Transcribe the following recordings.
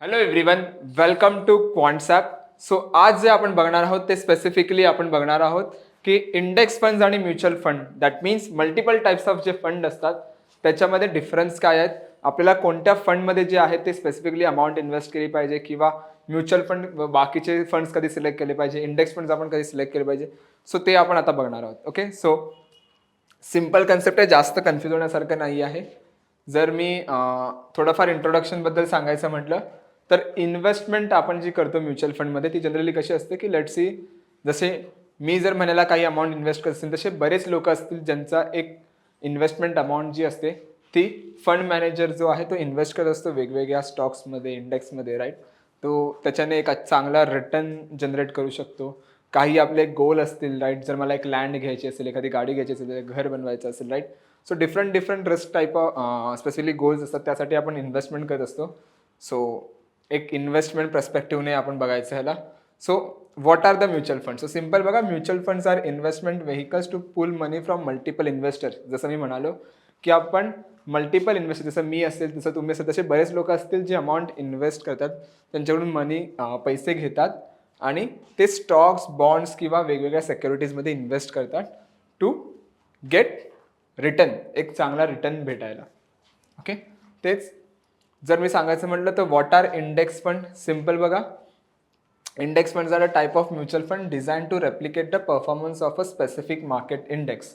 Hello everyone, welcome to Quantsapp. So आज जे आपण बघणार आहोत ते स्पेसिफिकली आपण बघणार आहोत की इंडेक्स फंड्स आणि mutual fund, that means multiple types of जे फंड असतात त्याच्यामध्ये डिफरन्स काय आहेत, आपल्याला कोणत्या फंडमध्ये जे आहे ते स्पेसिफिकली अमाऊंट इन्व्हेस्ट केली पाहिजे किंवा म्युच्युअल फंड बाकीचे फंड्स कधी सिलेक्ट केले पाहिजे, इंडेक्स फंड्स आपण कधी सिलेक्ट केले पाहिजे. सो ते आपण आता बघणार आहोत. ओके, सो सिम्पल कन्सेप्ट आहे, जास्त कन्फ्यूज होण्यासारखं नाही आहे. जर मी थोडंफार इंट्रोडक्शनबद्दल सांगायचं म्हटलं तर इन्व्हेस्टमेंट आपण जी करतो म्युच्युअल फंडमध्ये ती जनरली कशी असते की लेट्स सी, जसे मी जर म्हणायला काही अमाऊंट इन्व्हेस्ट करत असेल तसे बरेच लोक असतील ज्यांचा एक इन्व्हेस्टमेंट अमाऊंट जी असते ती फंड मॅनेजर जो आहे तो इन्व्हेस्ट करत असतो वेगवेगळ्या स्टॉक्समध्ये, इंडेक्समध्ये, राईट. तो त्याच्याने एक चांगला रिटर्न जनरेट करू शकतो. काही आपले गोल असतील, राईट. जर मला एक लँड घ्यायची असेल, एखादी गाडी घ्यायची असेल, घर बनवायचं असेल, right. So different risk type of specifically goals असतात, त्यासाठी आपण इन्व्हेस्टमेंट करत असतो. सो एक इन्व्हेस्टमेंट पर्स्पेक्टिव्हने आपण बघायचं ह्याला. So what are the mutual fund? So simple बघा, mutual funds are investment vehicles to pull money from multiple investor. जसं मी म्हणालो की आपण मल्टिपल इन्व्हेस्टर, जसं मी असेल, तसं तुम्ही असेल, तसे बरेच लोक असतील जे अमाऊंट इन्व्हेस्ट करतात, त्यांच्याकडून पैसे घेतात आणि ते स्टॉक्स, बॉन्ड्स किंवा वेगवेगळ्या सिक्युरिटीजमध्ये इन्व्हेस्ट करतात टू गेट रिटर्न, एक चांगला रिटर्न भेटायला. ओके, तेच जर मी सांगायचं म्हटलं तर what are index fund? Simple बघा, index funds are a type of mutual fund design to replicate the performance of a specific market index.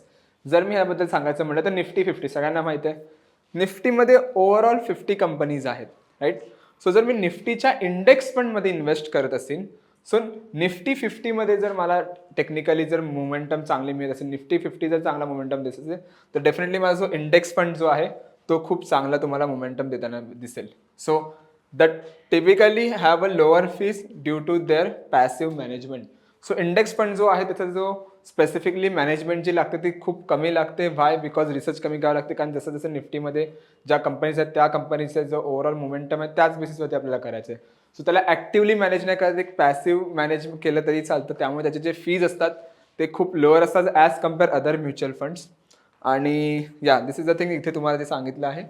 जर मी याबद्दल सांगायचं म्हटलं तर निफ्टी 50 सगळ्यांना माहिती आहे. निफ्टीमध्ये ओव्हरऑल 50 कंपनीज आहेत, राईट. सो जर मी निफ्टीच्या इंडेक्स फंडमध्ये इन्व्हेस्ट करत असेल, सो निफ्टी 50मध्ये जर मला टेक्निकली जर मोमेंटम चांगली मिळत असेल, निफ्टी 50 जर चांगला मोमेंटम दिसत असेल, तर डेफिनेटली माझा जो इंडेक्स फंड जो आहे तो खूप चांगला तुम्हाला मोमेंटम देताना दिसेल. So that typically have a lower fees due to their passive management. So index fund जो आहे त्याचा जो स्पेसिफिकली मॅनेजमेंट जी लागते ती खूप कमी लागते. व्हाय? बिकॉज रिसर्च कमी करावं लागते, कारण जसं जसं निफ्टीमध्ये ज्या कंपनीज आहेत त्या कंपनीचा जो ओव्हरऑल मोमेंटम आहे त्याच बेसिसवरती आपल्याला करायचं आहे. सो त्याला ॲक्टिव्हली मॅनेज नाही करायचं, एक पॅसिव्ह मॅनेज केलं तरी चालतं. त्यामुळे त्याचे जे फीज असतात ते खूप लोअर असतात as compare other mutual funds. आणि या दिस इज द थिंग, इथे तुम्हाला ते सांगितलं आहे.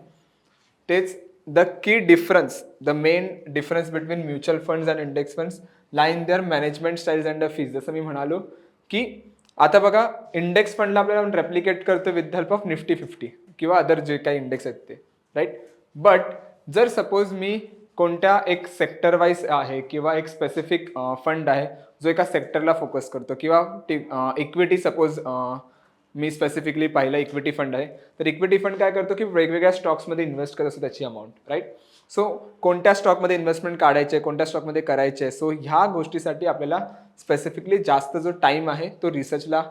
तेच the key difference, the main difference between mutual funds and index funds lie in their management styles and the fees. जसं मी म्हणालो की आता बघा, इंडेक्स फंडला आपल्याला रेप्लिकेट करतो विथ हेल्प ऑफ निफ्टी 50 किंवा अदर जे काही इंडेक्स आहेत ते, राईट. बट जर सपोज मी कोणत्या एक सेक्टर वाईज आहे किंवा एक स्पेसिफिक फंड आहे जो एका सेक्टरला फोकस करतो, किंवा इक्विटी, सपोज मी स्पेसिफिकली पाहिलं इक्विटी फंड आहे, तर इक्विटी फंड काय करतो की वेगवेगळ्या स्टॉक्समध्ये इन्व्हेस्ट करत असतो त्याची अमाऊंट, राईट. सो कोणत्या स्टॉकमध्ये इन्व्हेस्टमेंट काढायचे, कोणत्या स्टॉकमध्ये करायचे, सो ह्या गोष्टीसाठी आपल्याला स्पेसिफिकली जास्त जो टाईम आहे तो रिसर्चला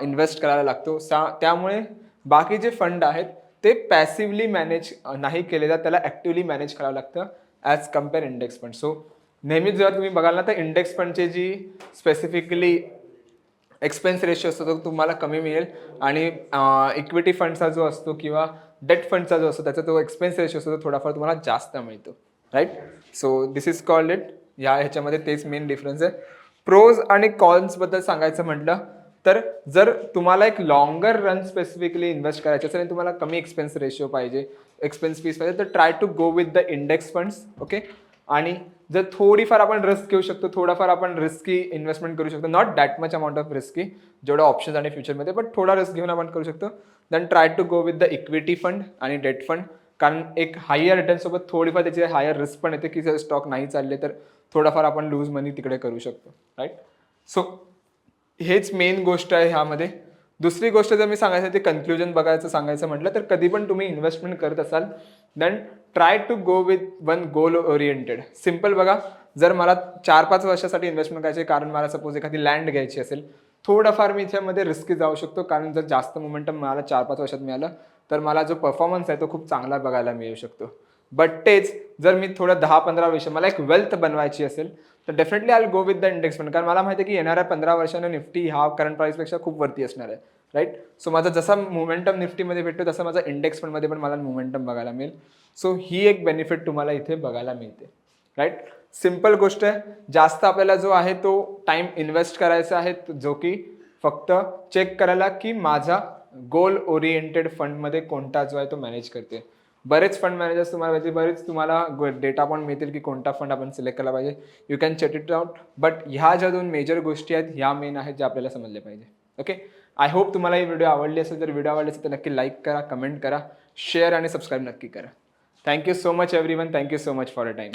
इन्व्हेस्ट करायला लागतो. त्यामुळे बाकी जे फंड आहेत ते पॅसिव्हली मॅनेज नाही केले जात, त्याला ॲक्टिव्हली मॅनेज करावं लागतं as compare index fund. So नेहमीच जर तुम्ही बघाल ना तर इंडेक्स फंडची जी स्पेसिफिकली एक्सपेन्स रेशो असतो तो तुम्हाला कमी मिळेल, आणि इक्विटी फंडचा जो असतो किंवा डेट फंडचा जो असतो त्याचा तो एक्सपेन्स रेशो असतो तो थोडाफार तुम्हाला जास्त मिळतो, right. So this is called it. ह्याच्यामध्ये तेच मेन डिफरन्स आहे. प्रोज आणि कॉन्सबद्दल सांगायचं म्हटलं तर जर तुम्हाला एक लॉंगर रन स्पेसिफिकली इन्व्हेस्ट करायचं असेल आणि तुम्हाला कमी एक्सपेन्स रेशो पाहिजे, एक्सपेन्स फीस पाहिजे, तर try to go with the index funds. Okay, आणि जर थोडीफार आपण रिस्क घेऊ शकतो, थोडाफार आपण रिस्की इन्व्हेस्टमेंट करू शकतो, not that much amount of risky जेवढं ऑप्शन्स आणि फ्युचरमध्ये, बट थोडा रिस्क घेऊन आपण करू शकतो. Then try to go with the equity fund आणि डेट फंड, कारण एक हायर रिटर्नसोबत थोडीफार त्याची हायर रिस्क पण येते की जर स्टॉक नाही चालले तर थोडाफार आपण लूज मनी तिकडे करू शकतो, राईट. सो हेच मेन गोष्ट आहे ह्यामध्ये. दुसरी गोष्ट जर मी सांगायचं ते कन्क्लुजन बघायचं सांगायचं म्हटलं तर कधी पण तुम्ही इन्व्हेस्टमेंट करत असाल then try to go with one goal oriented. Simple बघा, जर मला 4-5 वर्षासाठी इन्व्हेस्टमेंट करायची, कारण मला सपोज एखादी लँड घ्यायची असेल, थोडंफार मी त्यामध्ये रिस्की जाऊ शकतो, कारण जर जास्त मोमेंटम मला 4-5 वर्षात मिळालं तर मला जो परफॉर्मन्स आहे तो खूप चांगला बघायला मिळू शकतो. बट तेच जर मी थोडं 10-15 वर्ष मला एक वेल्थ बनवायची असेल तर definitely I go with the index fund, कारण मला माहिती आहे की येणाऱ्या 15 वर्षानं निफ्टी ह्या करंट प्राईसपेक्षा खूप वरती असणार आहे, राईट. सो माझा जसा मोमेंटम निफ्टीमध्ये भेटतो तसा माझा इंडेक्स फंडमध्ये पण मला मोमेंटम बघायला मिळेल. सो ही एक बेनिफिट तुम्हाला इथे बघायला मिळते, राईट. सिम्पल गोष्ट आहे. जास्त आपल्याला जो आहे तो टाइम इन्व्हेस्ट करायचा आहे, जो की फक्त चेक करायला की माझा गोल ओरिएंटेड फंडमध्ये कोणता जो आहे तो मॅनेज करते. बरेच फंड मॅनेजर्स तुम्हाला म्हणजे बरेच तुम्हाला डेटा पण मिळतील की कोणता फंड आपण सिलेक्ट केला पाहिजे. You can check it out. But ह्या ज्या 2 मेजर गोष्टी आहेत ह्या मेन आहेत ज्या आपल्याला समजल्या पाहिजे. ओके. आय होप तुम्हाला ही व्हिडिओ आवडली असेल. जर व्हिडिओ आवडली असेल तर नक्की लाईक करा, कमेंट करा, शेअर आणि सबस्क्राईब नक्की करा. Thank you so much everyone. Thank you so much for a time.